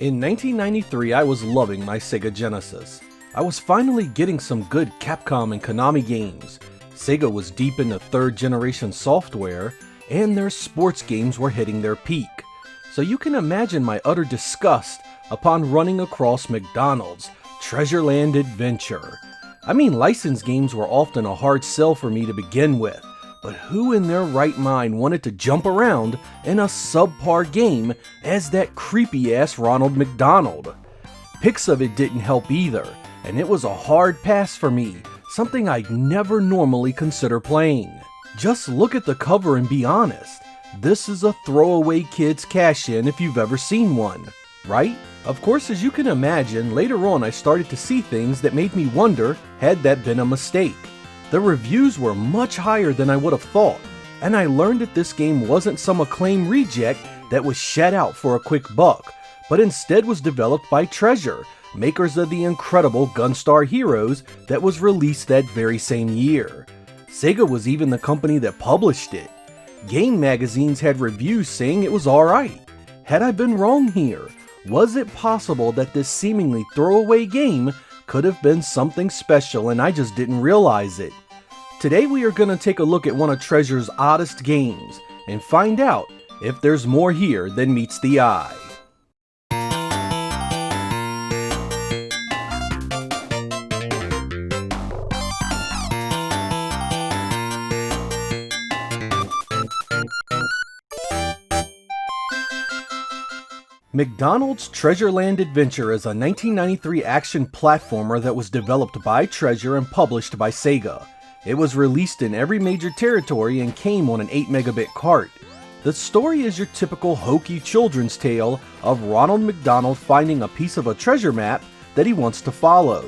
In 1993, I was loving my Sega Genesis. I was finally getting some good Capcom and Konami games. Sega was deep into third generation software, and their sports games were hitting their peak. So you can imagine my utter disgust upon running across McDonald's Treasureland Adventure. I mean, licensed games were often a hard sell for me to begin with, but who in their right mind wanted to jump around in a subpar game as that creepy-ass Ronald McDonald? Pics of it didn't help either, and it was a hard pass for me, something I'd never normally consider playing. Just look at the cover and be honest. This is a throwaway kid's cash-in if you've ever seen one, right? Of course, as you can imagine, later on I started to see things that made me wonder, had that been a mistake? The reviews were much higher than I would have thought, and I learned that this game wasn't some acclaimed reject that was shat out for a quick buck, but instead was developed by Treasure, makers of the incredible Gunstar Heroes that was released that very same year. Sega was even the company that published it. Game magazines had reviews saying it was alright. Had I been wrong here? Was it possible that this seemingly throwaway game could have been something special and I just didn't realize it? Today we are going to take a look at one of Treasure's oddest games and find out if there's more here than meets the eye. McDonald's Treasureland Adventure is a 1993 action platformer that was developed by Treasure and published by Sega. It was released in every major territory and came on an 8 megabit cart. The story is your typical hokey children's tale of Ronald McDonald finding a piece of a treasure map that he wants to follow.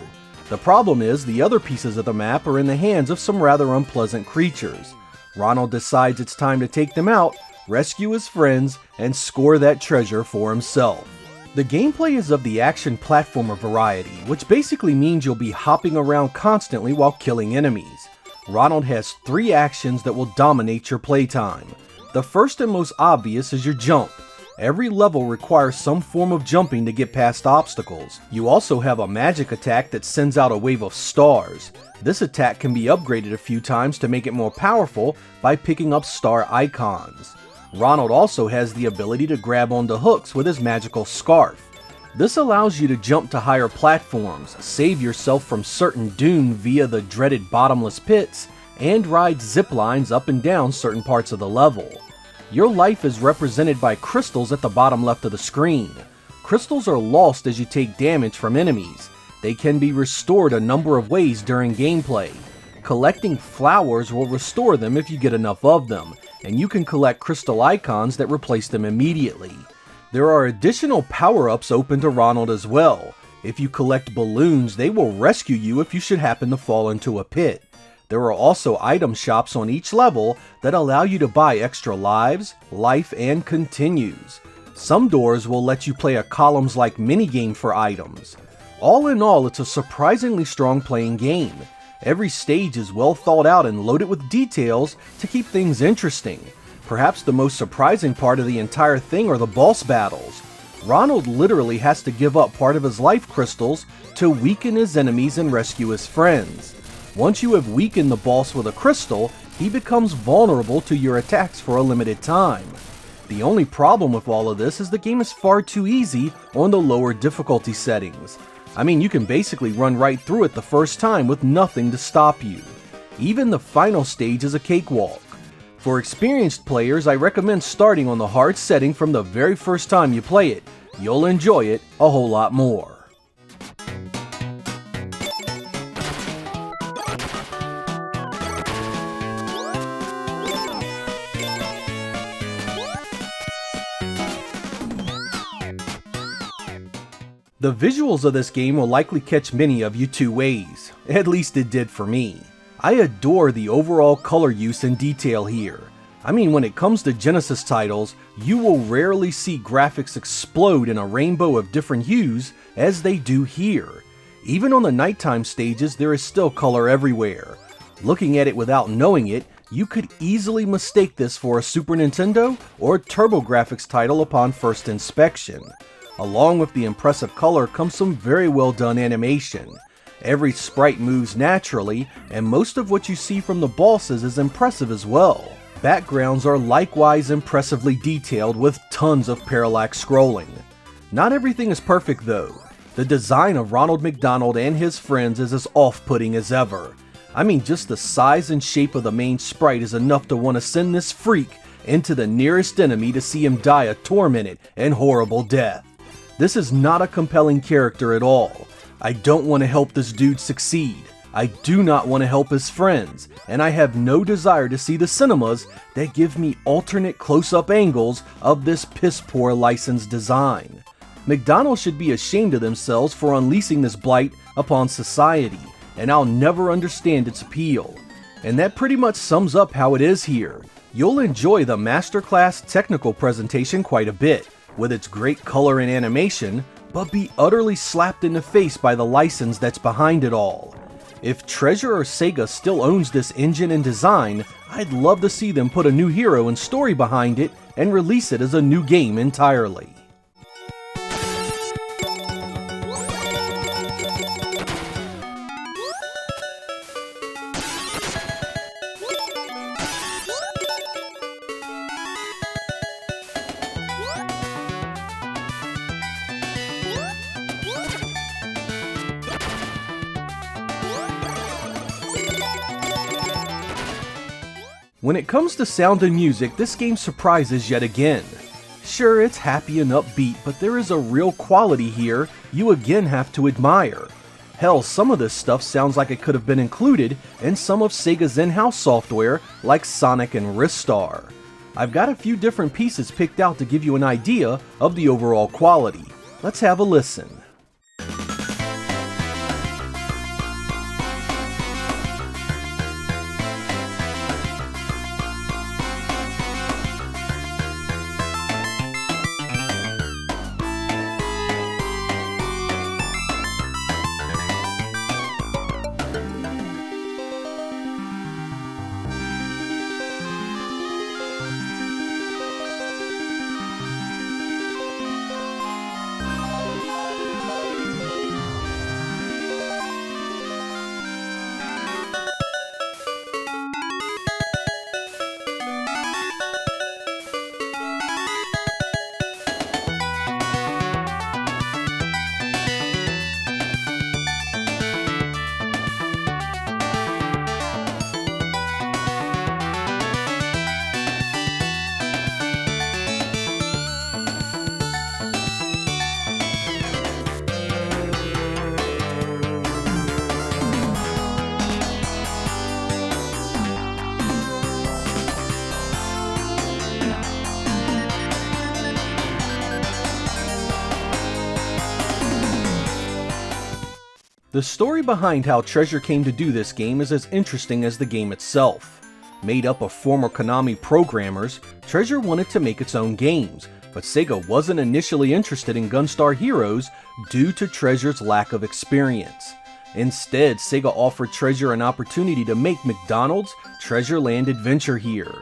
The problem is the other pieces of the map are in the hands of some rather unpleasant creatures. Ronald decides it's time to take them out, rescue his friends, and score that treasure for himself. The gameplay is of the action platformer variety, which basically means you'll be hopping around constantly while killing enemies. Ronald has 3 actions that will dominate your playtime. The first and most obvious is your jump. Every level requires some form of jumping to get past obstacles. You also have a magic attack that sends out a wave of stars. This attack can be upgraded a few times to make it more powerful by picking up star icons. Ronald also has the ability to grab onto hooks with his magical scarf. This allows you to jump to higher platforms, save yourself from certain doom via the dreaded bottomless pits, and ride zip lines up and down certain parts of the level. Your life is represented by crystals at the bottom left of the screen. Crystals are lost as you take damage from enemies. They can be restored a number of ways during gameplay. Collecting flowers will restore them if you get enough of them, and you can collect crystal icons that replace them immediately. There are additional power-ups open to Ronald as well. If you collect balloons, they will rescue you if you should happen to fall into a pit. There are also item shops on each level that allow you to buy extra lives, life, and continues. Some doors will let you play a columns-like minigame for items. All in all, it's a surprisingly strong playing game. Every stage is well thought out and loaded with details to keep things interesting. Perhaps the most surprising part of the entire thing are the boss battles. Ronald literally has to give up part of his life crystals to weaken his enemies and rescue his friends. Once you have weakened the boss with a crystal, he becomes vulnerable to your attacks for a limited time. The only problem with all of this is the game is far too easy on the lower difficulty settings. I mean, you can basically run right through it the first time with nothing to stop you. Even the final stage is a cakewalk. For experienced players, I recommend starting on the hard setting from the very first time you play it. You'll enjoy it a whole lot more. The visuals of this game will likely catch many of you 2 ways. At least it did for me. I adore the overall color use and detail here. I mean, when it comes to Genesis titles, you will rarely see graphics explode in a rainbow of different hues as they do here. Even on the nighttime stages, there is still color everywhere. Looking at it without knowing it, you could easily mistake this for a Super Nintendo or TurboGrafx title upon first inspection. Along with the impressive color comes some very well done animation. Every sprite moves naturally, and most of what you see from the bosses is impressive as well. Backgrounds are likewise impressively detailed with tons of parallax scrolling. Not everything is perfect though. The design of Ronald McDonald and his friends is as off-putting as ever. I mean, just the size and shape of the main sprite is enough to want to send this freak into the nearest enemy to see him die a tormented and horrible death. This is not a compelling character at all. I don't want to help this dude succeed. I do not want to help his friends, and I have no desire to see the cinemas that give me alternate close-up angles of this piss-poor licensed design. McDonald's should be ashamed of themselves for unleashing this blight upon society, and I'll never understand its appeal. And that pretty much sums up how it is here. You'll enjoy the masterclass technical presentation quite a bit, with its great color and animation, but be utterly slapped in the face by the license that's behind it all. If Treasure or Sega still owns this engine and design, I'd love to see them put a new hero and story behind it and release it as a new game entirely. When it comes to sound and music, this game surprises yet again. Sure, it's happy and upbeat, but there is a real quality here you again have to admire. Hell, some of this stuff sounds like it could have been included in some of Sega's in-house software like Sonic and Ristar. I've got a few different pieces picked out to give you an idea of the overall quality. Let's have a listen. The story behind how Treasure came to do this game is as interesting as the game itself. Made up of former Konami programmers, Treasure wanted to make its own games, but Sega wasn't initially interested in Gunstar Heroes due to Treasure's lack of experience. Instead, Sega offered Treasure an opportunity to make McDonald's Treasure Land Adventure here.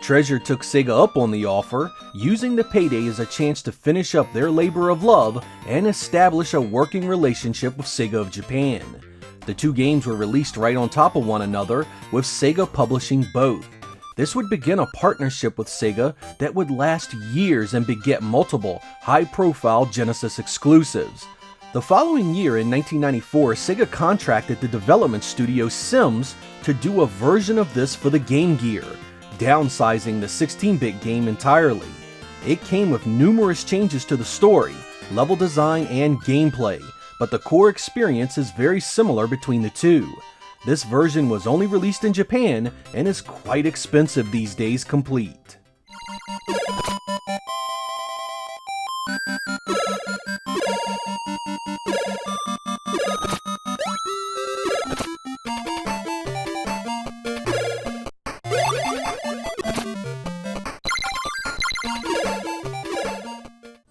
Treasure took Sega up on the offer, using the payday as a chance to finish up their labor of love and establish a working relationship with Sega of Japan. The two games were released right on top of one another, with Sega publishing both. This would begin a partnership with Sega that would last years and beget multiple high-profile Genesis exclusives. The following year, in 1994, Sega contracted the development studio Sims to do a version of this for the Game Gear, downsizing the 16-bit game entirely. It came with numerous changes to the story, level design, and gameplay, but the core experience is very similar between the two. This version was only released in Japan and is quite expensive these days complete.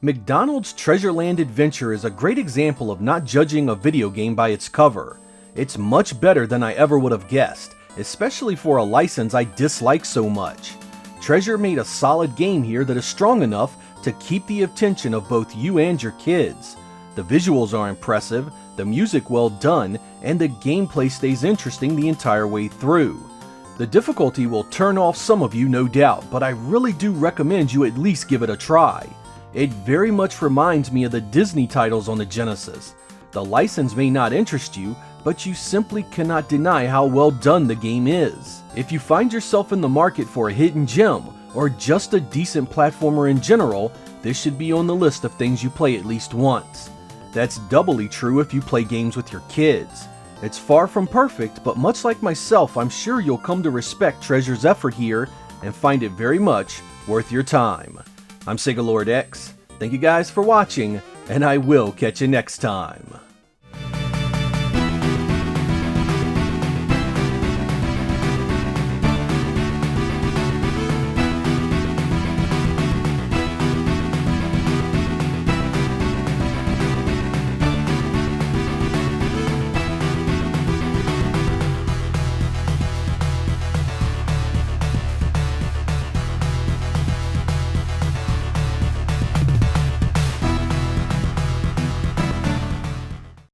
McDonald's Treasure Land Adventure is a great example of not judging a video game by its cover. It's much better than I ever would have guessed, especially for a license I dislike so much. Treasure made a solid game here that is strong enough to keep the attention of both you and your kids. The visuals are impressive, the music well done, and the gameplay stays interesting the entire way through. The difficulty will turn off some of you, no doubt, but I really do recommend you at least give it a try. It very much reminds me of the Disney titles on the Genesis. The license may not interest you, but you simply cannot deny how well done the game is. If you find yourself in the market for a hidden gem, or just a decent platformer in general, this should be on the list of things you play at least once. That's doubly true if you play games with your kids. It's far from perfect, but much like myself, I'm sure you'll come to respect Treasure's effort here and find it very much worth your time. I'm Sega Lord X. Thank you guys for watching, and I will catch you next time.